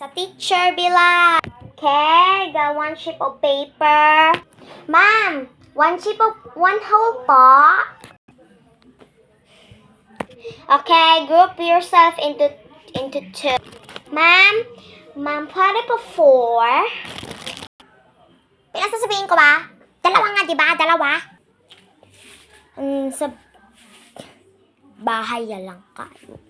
Sa teacher, Bila. Okay, got one sheet of paper. Ma'am, one whole po. Okay, group yourself into two. Ma'am, pwede po 4. Pinasasabihin ko ba? Dalawa nga, di ba? Dalawa. Sa bahay lang kayo.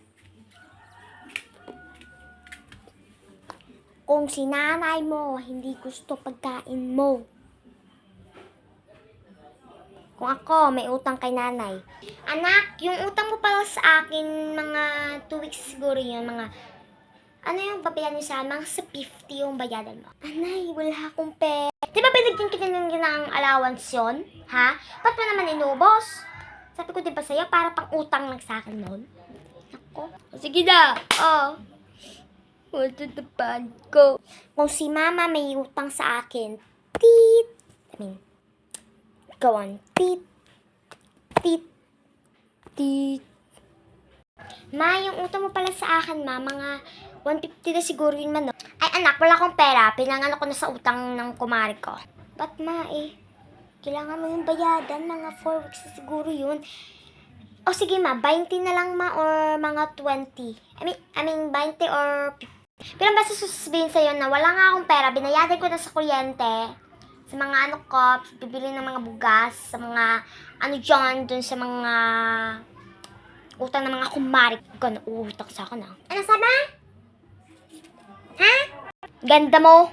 Kung si nanay mo hindi gusto pagkain mo. Kung ako, may utang kay nanay. Anak, yung utang mo pala sa akin, mga 2 weeks siguro yun, mga, ano yung papilan niyo sa mga sa 50 yung bayadan mo. Anay, wala akong pera. Di ba binigyan kita ng allowance yun? Ha? Ba't mo naman inubos? Sabi ko diba sa'yo, para pang utang lang sa akin nun. Ako. Sige na. Oh. Matatapan ko. Kung si mama may utang sa akin, go on. Tit. Ma, yung utang mo pala sa akin, ma, mga 150 na siguro yun man, no? Ay, anak, wala akong pera. Pinangano ko na sa utang ng kumari ko. Ba't, ma, kailangan mo yung bayadan. Mga 4 weeks na siguro yun. O, sige, ma, 20 na lang, ma, or mga 20. I mean, 20 or 50. Pero basta sasabihin sa'yo na wala nga akong pera, binayadan ko na sa kuryente, sa mga ano ko, bibili ng mga bugas, sa mga ano dyan, dun sa mga utang ng mga kumari ko na uutang sa akin, ha? Ano sabi? Ha? Ganda mo.